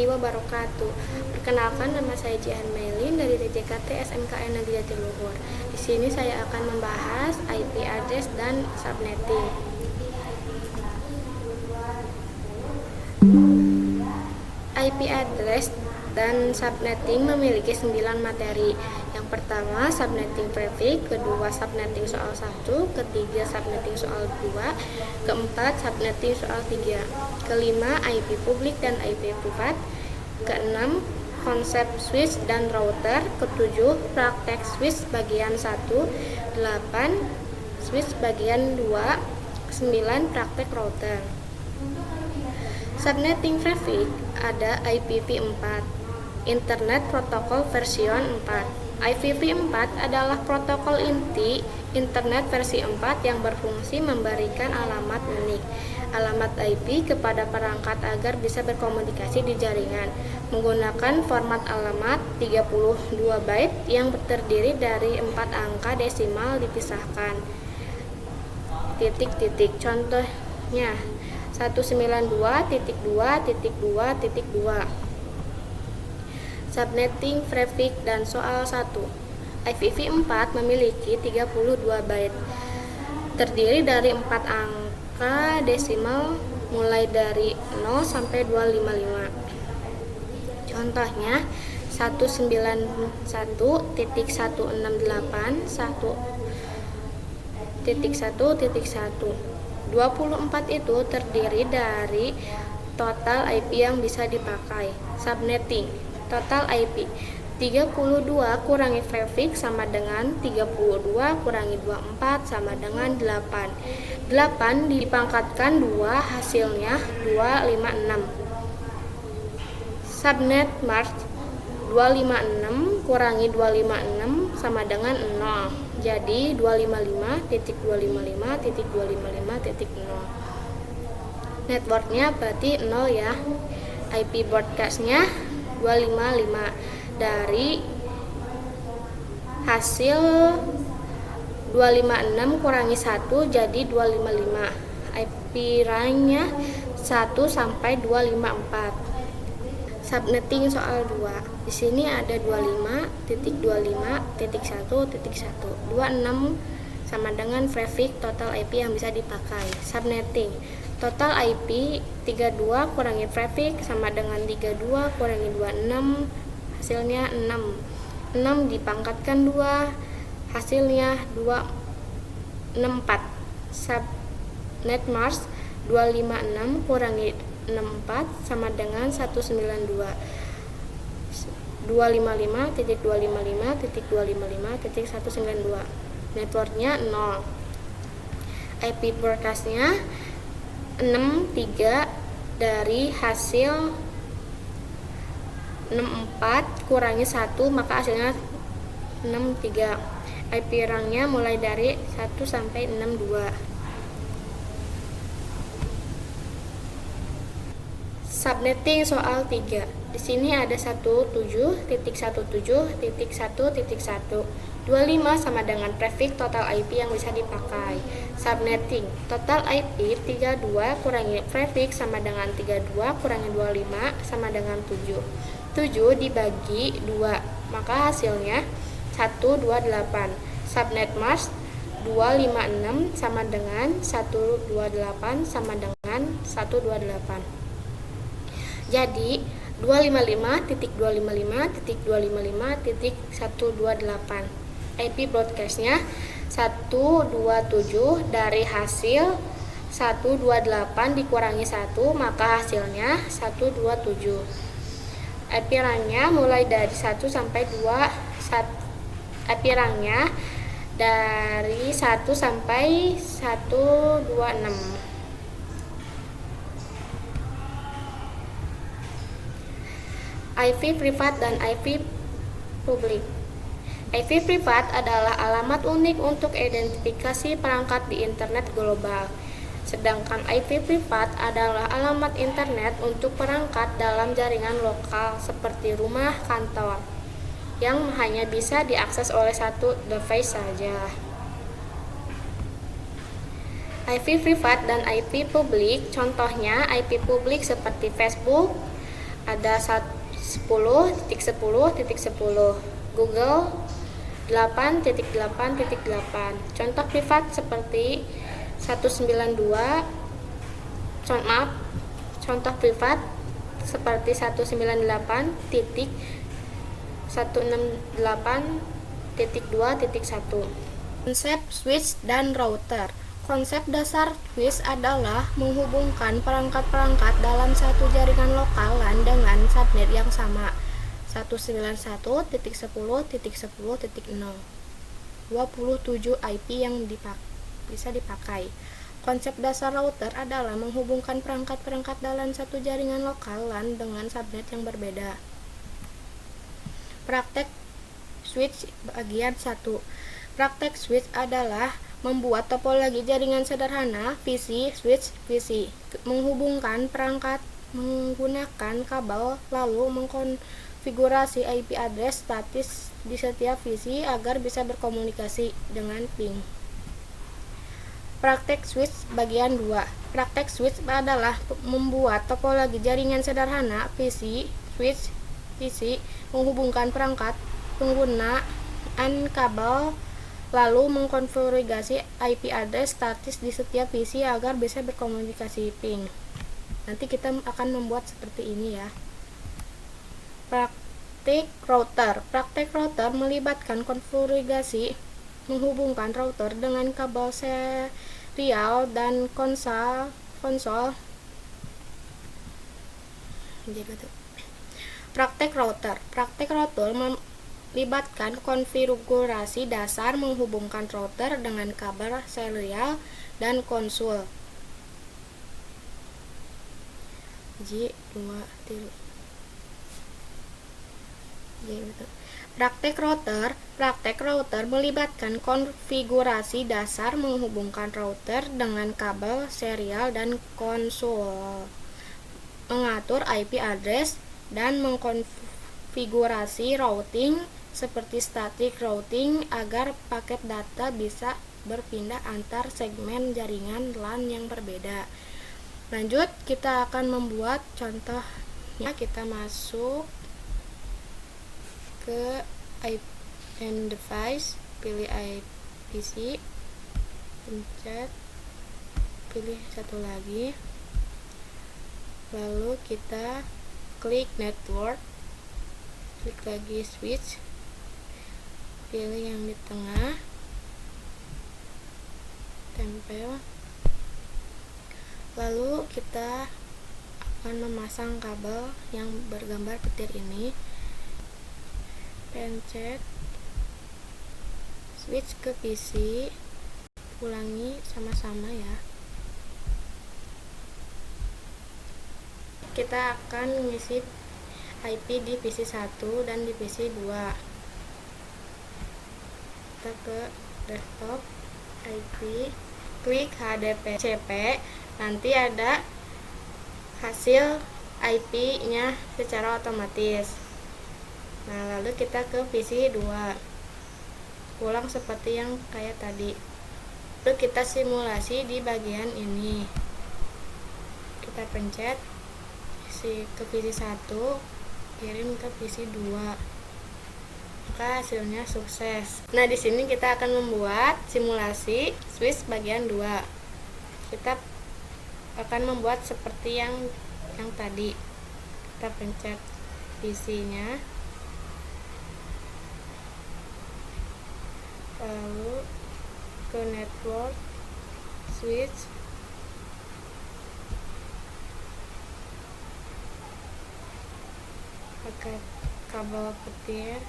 warahmatullahi wabarakatuh. Perkenalkan, nama saya Jihan Mailin dari DJKT SMKN Negeri Jatiluhur. Di sini saya akan membahas IP address dan subnetting. IP address dan subnetting memiliki 9 materi. Yang pertama, subnetting prefix, kedua subnetting soal 1, ketiga subnetting soal 2, keempat subnetting soal 3, kelima IP publik dan IP privat, keenam konsep switch dan router, ketujuh praktek switch bagian 1, 8 switch bagian 2, 9 praktek router. Subnetting prefix ada IPv4, Internet Protocol version 4. IPv4 adalah protokol inti Internet versi 4 yang berfungsi memberikan alamat unik, alamat IP kepada perangkat agar bisa berkomunikasi di jaringan menggunakan format alamat 32 byte yang terdiri dari 4 angka desimal dipisahkan titik-titik. Contohnya 192.2.2.2. Subnetting prefix dan soal 1. IPv4 memiliki 32 byte, terdiri dari 4 angka desimal mulai dari 0 sampai 255. Contohnya 191.168.1.1.1. 24 itu terdiri dari total IP yang bisa dipakai. Subnetting total IP 32 kurangi prefix sama dengan 32 kurangi 24 sama dengan 8. 8 dipangkatkan 2 hasilnya 256. Subnet mask 256 kurangi 256 sama dengan 0. Jadi 255.255.255.0. Networknya berarti 0 ya. IP broadcastnya 255. Dari hasil 256 kurangi 1 jadi 255. IP range-nya 1 sampai 254. Subnetting soal 2. Di sini ada 25.25.1.1. 26 sama dengan prefix total IP yang bisa dipakai. Subnetting total IP 32 kurangi prefix sama dengan 32 kurangi 26, hasilnya 6. 6 dipangkatkan 2, hasilnya 264. Subnet mask 256 kurangi 64 sama dengan 192. 255.255.255.192. Networknya 0. IP broadcastnya 63 dari hasil 64 kurangi 1 maka hasilnya 63. IP range-nya mulai dari 1 sampai 62. Subnetting soal 3. Di sini ada 17.1.1.1.1. 25 sama dengan prefix total IP yang bisa dipakai. Subnetting total IP 32 kurangi prefix sama dengan 32 kurangi 25 sama dengan 7. 7 dibagi 2 maka hasilnya 128. Subnet mask 256 sama dengan 128 sama dengan 128. Jadi 255.255.255.128. IP broadcastnya 127 dari hasil 128 dikurangi 1 maka hasilnya 127. IP range-nya mulai dari 1 sampai 2. IP range-nya dari 1 sampai 126. IP privat dan IP publik. IP privat adalah alamat unik untuk identifikasi perangkat di internet global. Sedangkan IP privat adalah alamat internet untuk perangkat dalam jaringan lokal seperti rumah, kantor, yang hanya bisa diakses oleh satu device saja. IP privat dan IP publik, contohnya IP publik seperti Facebook, ada 10.10.10, Google 8.8.8. Contoh privat seperti 192, contoh privat seperti 198.168.2.1. Konsep switch dan router. Konsep dasar switch adalah menghubungkan perangkat-perangkat dalam satu jaringan lokal LAN dengan subnet yang sama, 191.10.10.0, 27 IP yang bisa dipakai. Konsep dasar router adalah menghubungkan perangkat-perangkat dalam satu jaringan lokal LAN dengan subnet yang berbeda. Praktek switch bagian 1. Praktek switch adalah membuat topologi jaringan sederhana VC switch VC, menghubungkan perangkat menggunakan kabel lalu mengkonfigurasi IP address statis di setiap VC agar bisa berkomunikasi dengan ping. Praktek switch bagian 2. Praktek switch adalah membuat topologi jaringan sederhana VC switch VC, menghubungkan perangkat penggunaan kabel lalu mengkonfigurasi IP address statis di setiap VC agar bisa berkomunikasi ping. Nanti kita akan membuat seperti ini ya. Praktik router. Praktek router melibatkan konfigurasi menghubungkan router dengan kabel serial dan konsol. Praktek router. Praktek router melibatkan konfigurasi dasar menghubungkan router dengan kabel serial dan konsol. Praktek router melibatkan konfigurasi dasar menghubungkan router dengan kabel serial dan konsol, mengatur IP address dan mengkonfigurasi routing seperti static routing agar paket data bisa berpindah antar segmen jaringan LAN yang berbeda. Lanjut, kita akan membuat contohnya. Kita masuk ke IPM device, pilih IPC, pencet, pilih satu lagi, lalu kita klik network, klik lagi switch, pilih yang di tengah, tempel, lalu kita akan memasang kabel yang bergambar petir ini, pencet switch ke PC, ulangi sama-sama ya. Kita akan mengisi IP di PC 1 dan di PC 2. Kita ke desktop, IP, klik HDPCP, nanti ada hasil IP-nya secara otomatis. Nah, lalu kita ke PC 2. Ulang seperti yang kayak tadi. Lalu kita simulasi di bagian ini. Kita pencet ke PC 1, kirim ke PC 2. Maka hasilnya sukses. Nah, di sini kita akan membuat simulasi switch bagian 2. Kita akan membuat seperti yang tadi. Kita pencet PC-nya. Lalu ke network, switch, pakai kabel petir,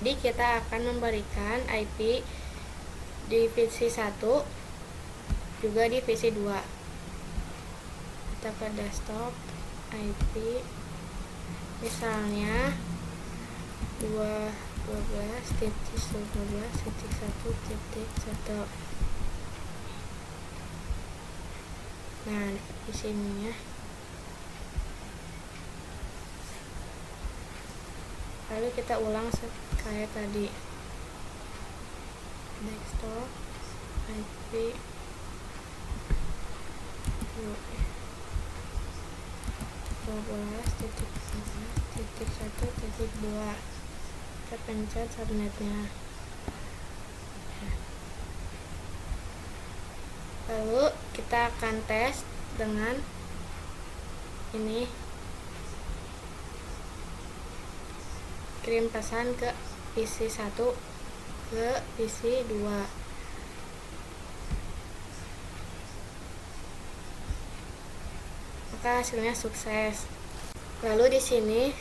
jadi kita akan memberikan IP di PC 1 juga di PC 2. Kita ke desktop, IP misalnya 12.11.1.1. Nah, di sini ya. Lalu kita ulang kayak tadi. Desktop IP 12.11.1.2. Kita pencet subnetnya. Lalu kita akan tes dengan ini, kirim pesan ke PC 1 ke PC 2. Maka hasilnya sukses. Lalu di sini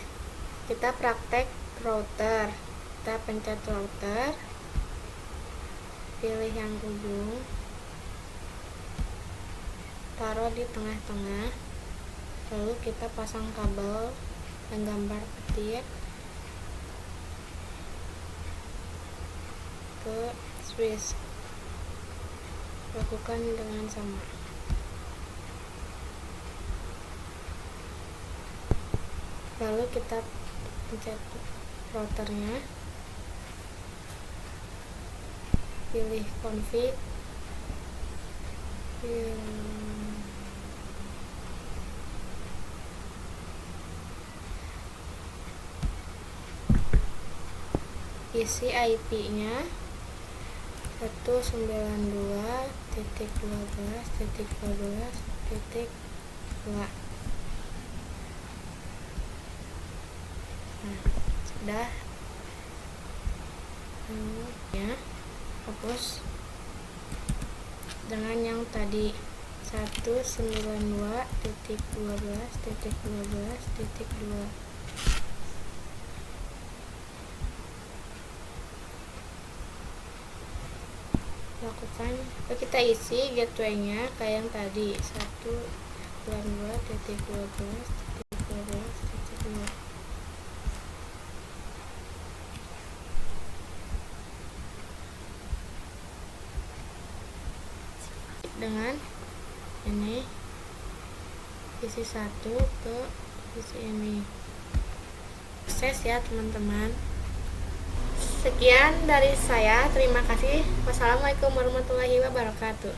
kita praktek router. Kita pencet router, pilih yang ujung, taruh di tengah-tengah, lalu kita pasang kabel dan gambar petir ke switch. Lakukan dengan sama. Lalu kita pencet routernya, pilih config, isi IP-nya 192.12.12.2. Nah, sudah. Ya, hapus dengan yang tadi 192.12.12.2. Lakukan. Kita isi gateway-nya kayak yang tadi 192.12.12.2. Dengan ini isi 1 ke isi ini. Sukses ya teman-teman. Sekian dari saya, terima kasih. Wassalamualaikum warahmatullahi wabarakatuh.